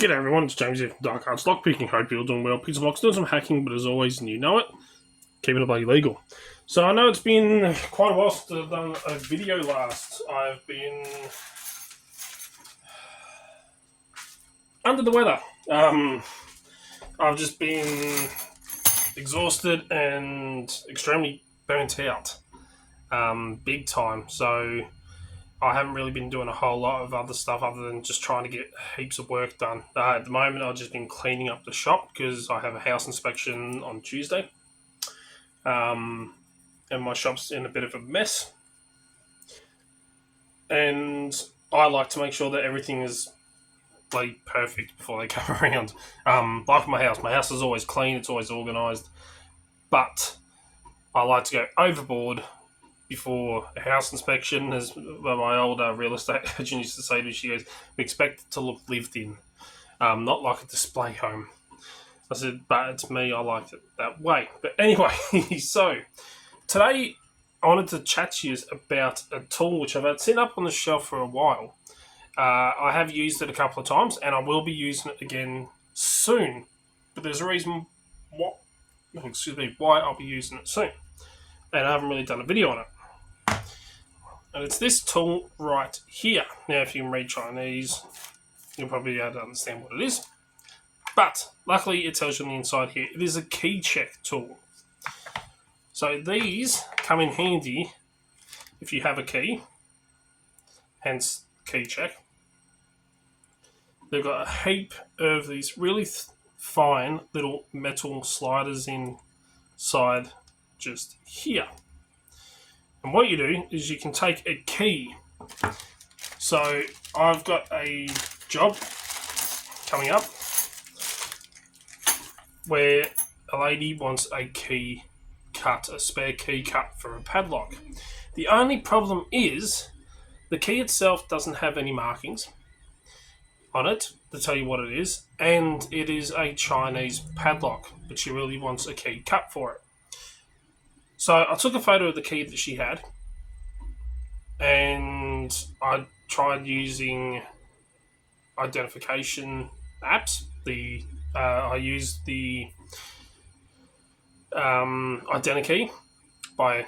G'day everyone, it's James here from Dark Arts Lockpicking. Hope you're all doing well. Pizza Box doing some hacking, but as always, and you know it, keeping it bloody legal. So I know it's been quite a while since I've done a video last. I've been under the weather. I've just been exhausted and extremely burnt out. Big time. So I haven't really been doing a whole lot of other stuff other than just trying to get heaps of work done. At the moment, I've just been cleaning up the shop because I have a house inspection on Tuesday. And my shop's in a bit of a mess. And I like to make sure that everything is bloody perfect before they come around. Like my house is always clean, it's always organised. But I like to go overboard before a house inspection, as my old real estate agent used to say to me. She goes, "We expect it to look lived in, not like a display home." I said, "But it's me, I like it that way." But anyway, so today I wanted to chat to you about a tool which I've had sitting up on the shelf for a while. I have used it a couple of times, and I will be using it again soon. But there's a reason why I'll be using it soon, and I haven't really done a video on it. And it's this tool right here. Now, if you can read Chinese, you'll probably be able to understand what it is. But luckily, it tells you on the inside here. It is a key check tool. So these come in handy if you have a key, hence key check. They've got a heap of these really fine little metal sliders inside just here. And what you do is you can take a key. So I've got a job coming up where a lady wants a key cut, a spare key cut for a padlock. The only problem is the key itself doesn't have any markings on it to tell you what it is, and it is a Chinese padlock, but she really wants a key cut for it. So I took a photo of the key that she had, and I tried using identification apps. I used the Identikey by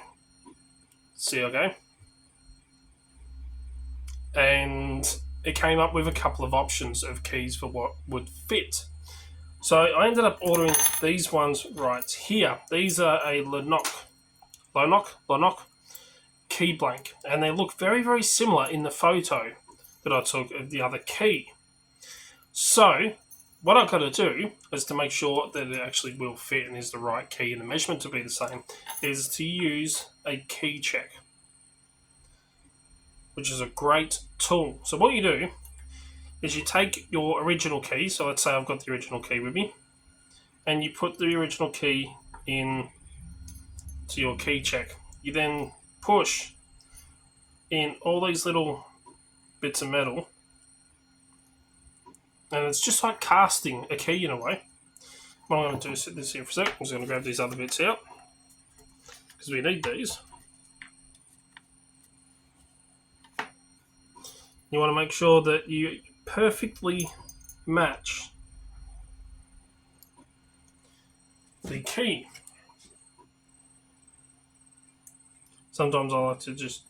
CLG, and it came up with a couple of options of keys for what would fit. So I ended up ordering these ones right here. These are a Lonoc key blank, and they look very, very similar in the photo that I took of the other key. So what I've got to do is to make sure that it actually will fit and is the right key and the measurement to be the same, is to use a key check, which is a great tool. So what you do is you take your original key, so let's say I've got the original key with me, and you put the original key in to your key check. You then push in all these little bits of metal, and it's just like casting a key in a way. What I'm going to do is sit this here for a sec. I'm just going to grab these other bits out because we need these. You want to make sure that you perfectly match the key. Sometimes I like to just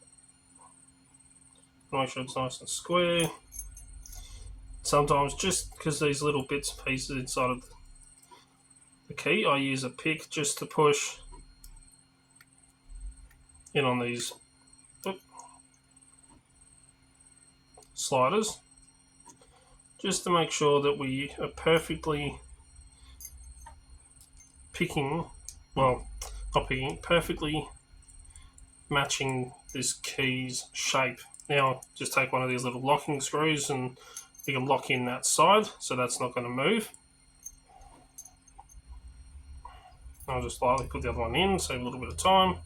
make sure it's nice and square. Sometimes just because these little bits and pieces inside of the key, I use a pick just to push in on these sliders, just to make sure that we are perfectly perfectly matching this key's shape. Now just take one of these little locking screws and you can lock in that side so that's not going to move. I'll just lightly put the other one in, save a little bit of time.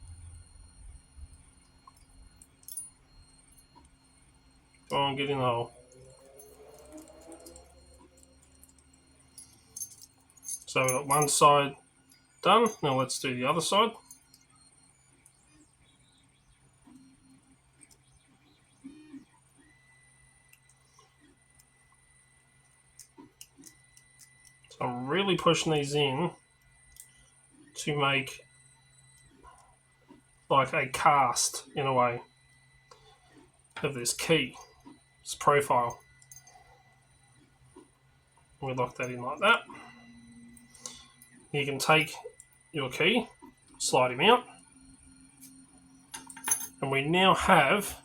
Go on, get in the hole. So we've got one side done. Now let's do the other side. So I'm really pushing these in to make like a cast, in a way, of this key, this profile. We lock that in like that. You can take your key, slide him out, and we now have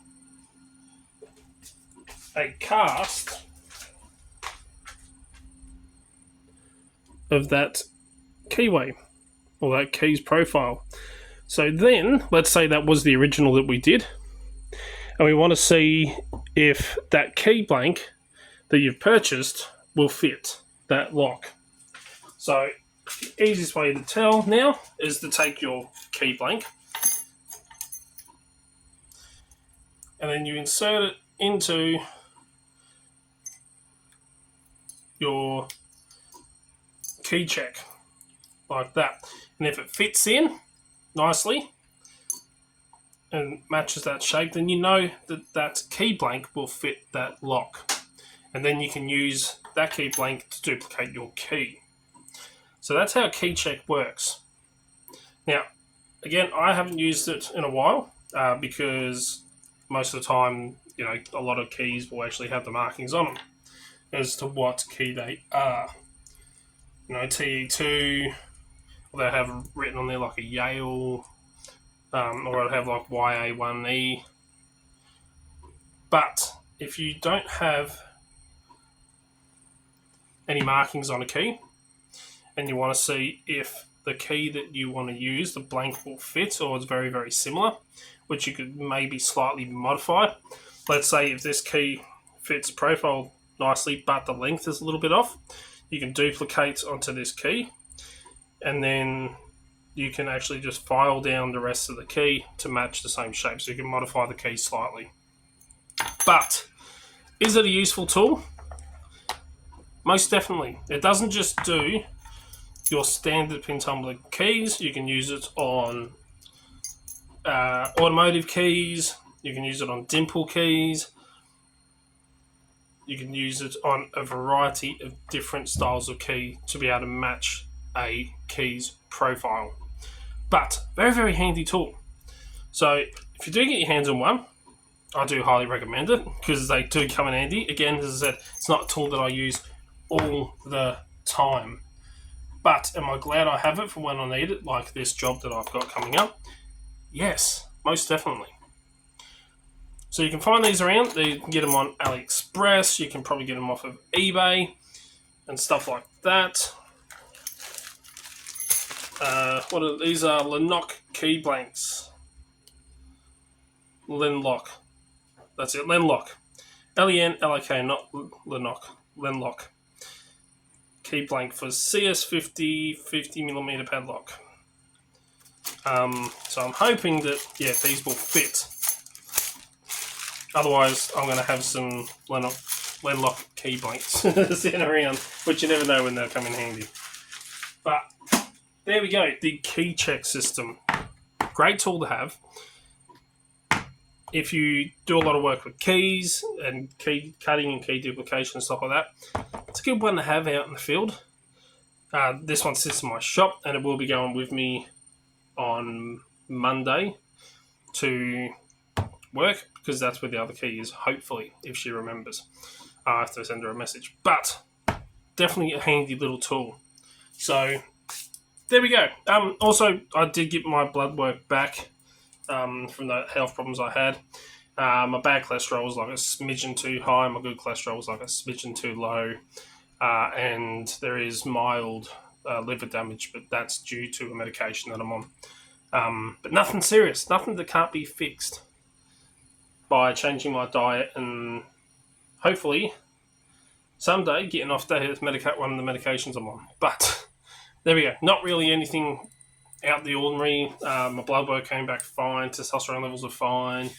a cast of that keyway, or that key's profile. So then, let's say that was the original that we did, and we want to see if that key blank that you've purchased will fit that lock. So the easiest way to tell now is to take your key blank and then you insert it into your key check like that. And if it fits in nicely and matches that shape, then you know that that key blank will fit that lock. And then you can use that key blank to duplicate your key. So that's how key check works. Now, again, I haven't used it in a while because most of the time, you know, a lot of keys will actually have the markings on them as to what key they are. You know, TE2, they'll have written on there like a Yale, or it'll have like YA1E. But if you don't have any markings on a key and you want to see if the key that you want to use, the blank, will fit or it's very, very similar, which you could maybe slightly modify. Let's say if this key fits profile nicely but the length is a little bit off, you can duplicate onto this key and then you can actually just file down the rest of the key to match the same shape. So you can modify the key slightly. But is it a useful tool? Most definitely. It doesn't just do your standard pin tumbler keys. You can use it on automotive keys. You can use it on dimple keys. You can use it on a variety of different styles of key to be able to match a key's profile. But very, very handy tool. So if you do get your hands on one, I do highly recommend it because they do come in handy. Again, as I said, it's not a tool that I use all the time. But am I glad I have it for when I need it, like this job that I've got coming up? Yes, most definitely. So you can find these around. You can get them on AliExpress. You can probably get them off of eBay and stuff like that. These are Lenlock key blanks. Lenlock. That's it, Lenlock. Lenlock, not Lenlock. Lenlock. Key blank for CS50 50mm padlock. So I'm hoping that, yeah, these will fit. Otherwise, I'm going to have some Lenlock key blanks sitting around, which you never know when they'll come in handy. But there we go, the key check system. Great tool to have. If you do a lot of work with keys and key cutting and key duplication and stuff like that, it's a good one to have out in the field. This one sits in my shop and it will be going with me on Monday to work because that's where the other key is, hopefully, if she remembers. I have to send her a message. But definitely a handy little tool. So there we go. Also, I did get my blood work back from the health problems I had. My bad cholesterol was like a smidgen too high. My good cholesterol was like a smidgen too low. And there is mild liver damage, but that's due to a medication that I'm on. But nothing serious, nothing that can't be fixed by changing my diet and hopefully someday getting off one of the medications I'm on. But there we go. Not really anything out of the ordinary. My blood work came back fine. Testosterone levels are fine.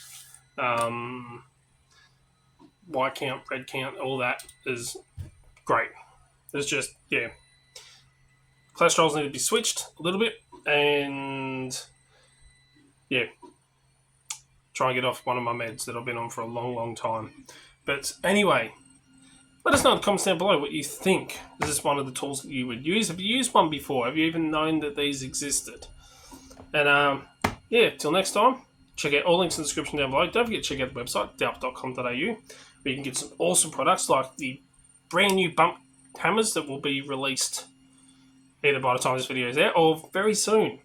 White count, red count, all that is great. It's just, yeah, cholesterols need to be switched a little bit and, yeah, try and get off one of my meds that I've been on for a long, long time. But anyway, Let us know in the comments down below what you think. Is this one of the tools that you would use? Have you used one before? Have you even known that these existed? And yeah, till next time, check out all links in the description down below. Don't forget to check out the website, delp.com.au, where you can get some awesome products like the brand new bump hammers that will be released either by the time this video is out or very soon.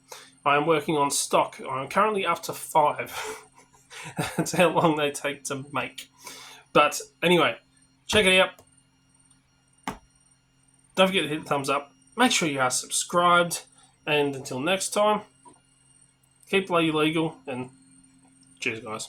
I am working on stock. I'm currently up to 5. That's how long they take to make. But anyway, check it out. Don't forget to hit the thumbs up. Make sure you are subscribed. And until next time, keep play legal and cheers, guys.